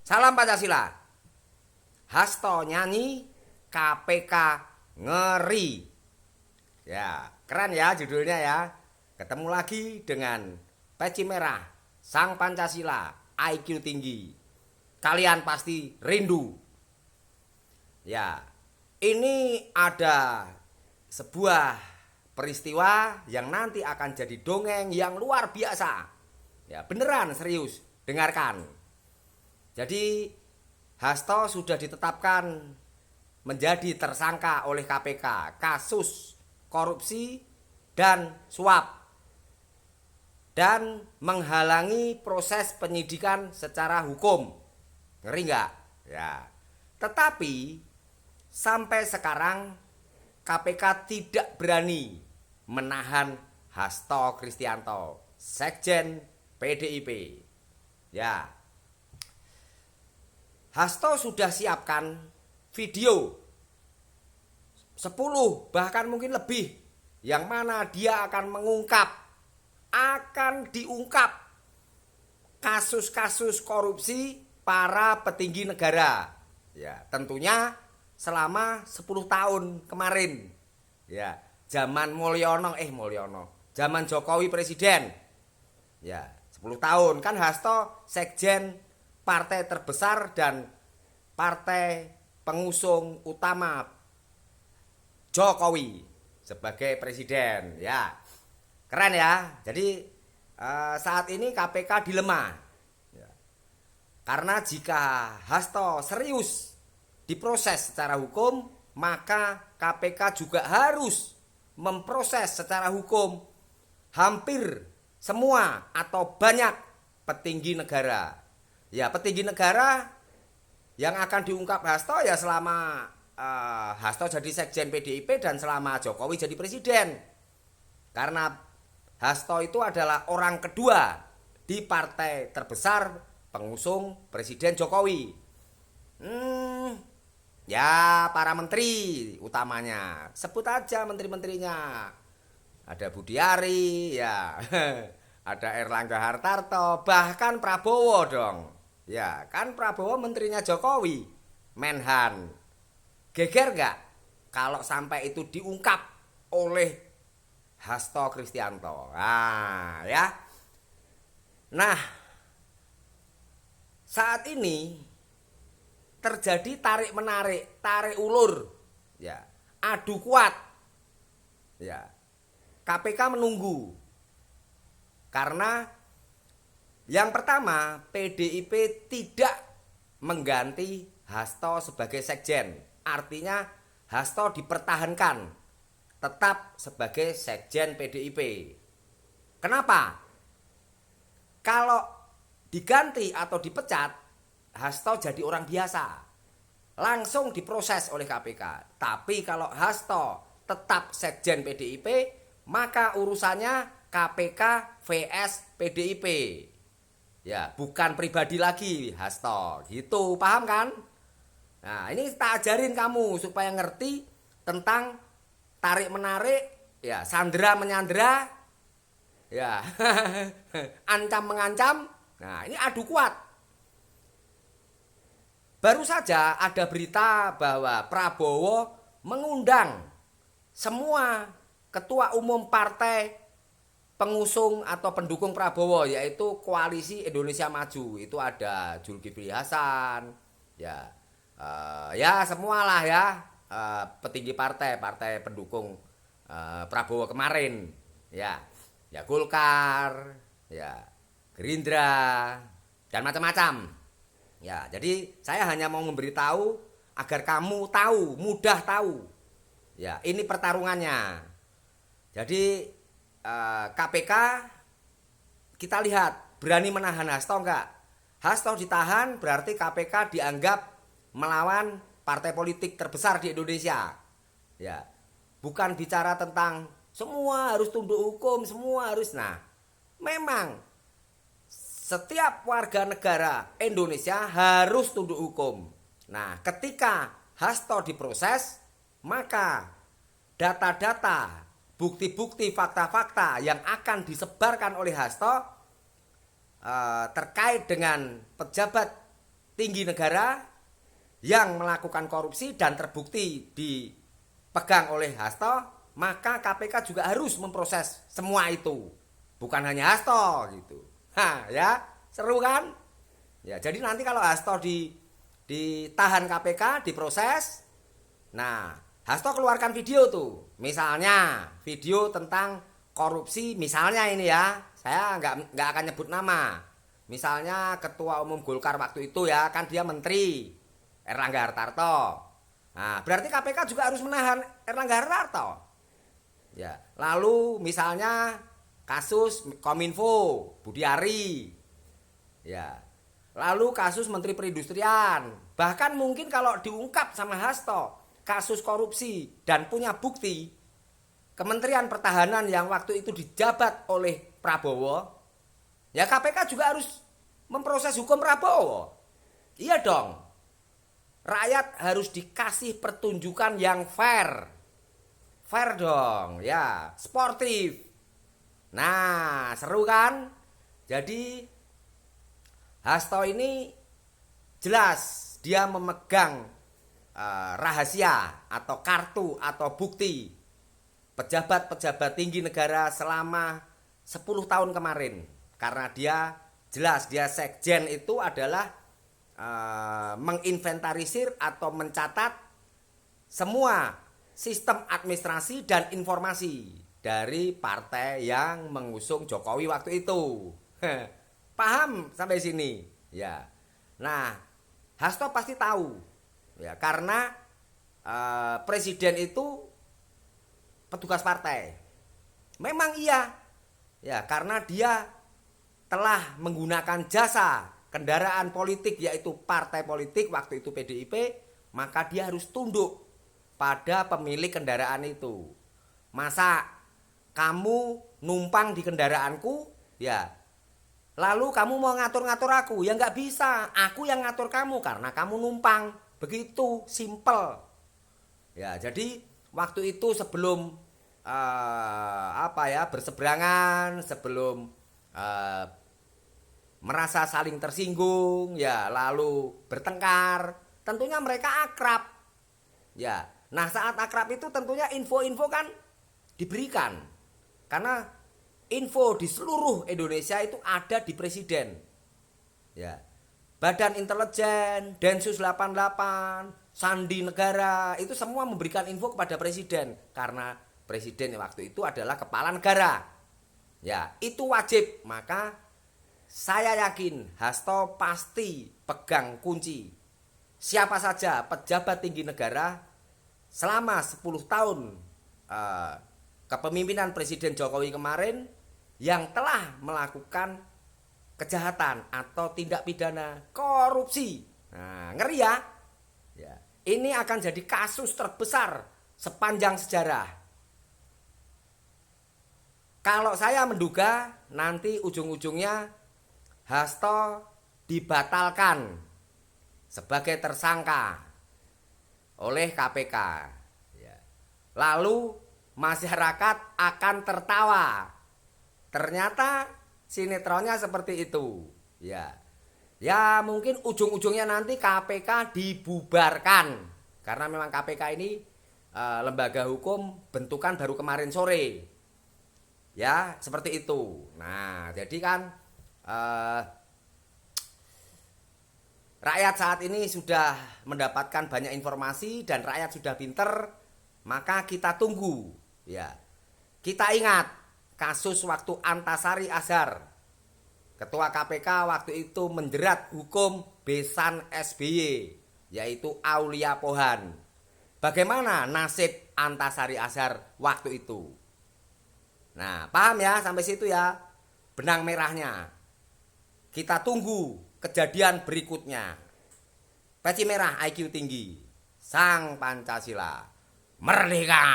Salam Pancasila. Hasto nyanyi, KPK ngeri. Ya, keren ya judulnya ya. Ketemu lagi dengan peci merah, Sang Pancasila, IQ tinggi. Kalian pasti rindu. Ya, ini ada sebuah peristiwa yang nanti akan jadi dongeng yang luar biasa. Ya, beneran serius, dengarkan. Jadi Hasto sudah ditetapkan menjadi tersangka oleh KPK kasus korupsi dan suap dan menghalangi proses penyidikan secara hukum. Ngeri nggak? Ya. Tetapi sampai sekarang KPK tidak berani menahan Hasto Kristianto, Sekjen PDIP. Ya. Hasto sudah siapkan video 10 bahkan mungkin lebih yang mana dia akan diungkap kasus-kasus korupsi para petinggi negara. Ya, tentunya selama 10 tahun kemarin. Ya, zaman zaman Jokowi presiden. Ya, 10 tahun kan Hasto sekjen partai terbesar dan partai pengusung utama Jokowi sebagai presiden. Ya, keren ya. Jadi saat ini KPK dilema. Ya. Karena jika Hasto serius diproses secara hukum, maka KPK juga harus memproses secara hukum hampir semua atau banyak petinggi negara. Ya, petinggi negara yang akan diungkap Hasto ya selama Hasto jadi sekjen PDIP dan selama Jokowi jadi presiden. Karena Hasto itu adalah orang kedua di partai terbesar pengusung Presiden Jokowi. Ya, para menteri utamanya. Sebut aja menteri-menterinya. Ada Budiari, ya. Ada Erlangga Hartarto, bahkan Prabowo dong. Ya, kan Prabowo menterinya Jokowi, Menhan. Geger nggak kalau sampai itu diungkap oleh Hasto Kristianto? Nah, ya. Nah, saat ini terjadi tarik ulur. Ya, adu kuat. Ya. KPK menunggu. Karena yang pertama, PDIP tidak mengganti Hasto sebagai sekjen. Artinya Hasto dipertahankan tetap sebagai sekjen PDIP. Kenapa? Kalau diganti atau dipecat, Hasto jadi orang biasa. Langsung diproses oleh KPK. Tapi kalau Hasto tetap sekjen PDIP, maka urusannya KPK vs PDIP. Ya, bukan pribadi lagi Hasto. Gitu, paham kan? Nah, ini tak ajarin kamu supaya ngerti tentang tarik menarik, ya, sandera menyandera, ya, ancam mengancam. Nah, ini adu kuat. Baru saja ada berita bahwa Prabowo mengundang semua ketua umum partai pengusung atau pendukung Prabowo, yaitu Koalisi Indonesia Maju. Itu ada Zulkifli Hasan, ya, ya semualah ya, petinggi partai pendukung Prabowo kemarin, ya, ya Golkar, ya Gerindra dan macam-macam. Ya, jadi saya hanya mau memberitahu agar kamu tahu, mudah tahu. Ya, ini pertarungannya. Jadi KPK kita lihat berani menahan Hasto enggak? Hasto ditahan berarti KPK dianggap melawan partai politik terbesar di Indonesia. Ya. Bukan bicara tentang semua harus tunduk hukum, semua harus. Nah, memang setiap warga negara Indonesia harus tunduk hukum. Nah, ketika Hasto diproses, maka data-data, bukti-bukti, fakta-fakta yang akan disebarkan oleh Hasto terkait dengan pejabat tinggi negara yang melakukan korupsi dan terbukti dipegang oleh Hasto, maka KPK juga harus memproses semua itu. Bukan hanya Hasto gitu. Ya, seru kan? Ya, jadi nanti kalau Hasto ditahan KPK, diproses. Nah, Hasto keluarkan video tuh. Misalnya video tentang korupsi, misalnya ini ya. Saya nggak akan nyebut nama. Misalnya Ketua Umum Golkar waktu itu ya, kan dia Menteri Erlangga Hartarto. Nah, berarti KPK juga harus menahan Erlangga Hartarto. Ya, lalu misalnya kasus Kominfo, Budiari. Ya. Lalu kasus Menteri Perindustrian. Bahkan mungkin kalau diungkap sama Hasto kasus korupsi dan punya bukti, Kementerian Pertahanan yang waktu itu dijabat oleh Prabowo, ya KPK juga harus memproses hukum Prabowo. Iya dong. Rakyat harus dikasih pertunjukan yang fair. Fair dong, ya, sportif. Nah, seru kan? Jadi Hasto ini jelas dia memegang rahasia atau kartu atau bukti pejabat-pejabat tinggi negara selama 10 tahun kemarin. Karena dia jelas dia sekjen itu adalah menginventarisir atau mencatat semua sistem administrasi dan informasi dari partai yang mengusung Jokowi waktu itu. Paham sampai sini? Ya. Nah, Hasto pasti tahu. Ya, karena presiden itu petugas partai. Memang iya. Ya, karena dia telah menggunakan jasa kendaraan politik yaitu partai politik waktu itu PDIP, maka dia harus tunduk pada pemilik kendaraan itu. Masa kamu numpang di kendaraanku, ya, lalu kamu mau ngatur-ngatur aku? Ya nggak bisa, aku yang ngatur kamu karena kamu numpang. Begitu, simple. Ya, jadi waktu itu sebelum berseberangan, sebelum merasa saling tersinggung, ya, lalu bertengkar, tentunya mereka akrab. Ya, nah saat akrab itu tentunya info-info kan diberikan. Karena info di seluruh Indonesia itu ada di presiden. Ya. Badan Intelijen, Densus 88, Sandi Negara, itu semua memberikan info kepada presiden karena presiden waktu itu adalah kepala negara. Ya, itu wajib. Maka saya yakin Hasto pasti pegang kunci. Siapa saja pejabat tinggi negara selama 10 tahun kepemimpinan Presiden Jokowi kemarin yang telah melakukan kejahatan atau tindak pidana korupsi. Nah, ngeri ya. Ya. Ini akan jadi kasus terbesar sepanjang sejarah. Kalau saya menduga nanti ujung-ujungnya Hasto dibatalkan sebagai tersangka oleh KPK. Ya. Lalu masyarakat akan tertawa. Ternyata sinetronnya seperti itu. Ya. Ya, mungkin ujung-ujungnya nanti KPK dibubarkan. Karena memang KPK ini lembaga hukum bentukan baru kemarin sore. Ya, seperti itu. Nah, jadi kan rakyat saat ini sudah mendapatkan banyak informasi dan rakyat sudah pinter, maka kita tunggu. Ya, kita ingat kasus waktu Antasari Azhar, ketua KPK waktu itu menjerat hukum besan SBY, yaitu Aulia Pohan. Bagaimana nasib Antasari Azhar waktu itu? Nah, paham ya sampai situ ya, benang merahnya. Kita tunggu kejadian berikutnya. Peci merah IQ tinggi, Sang Pancasila, Merdeka!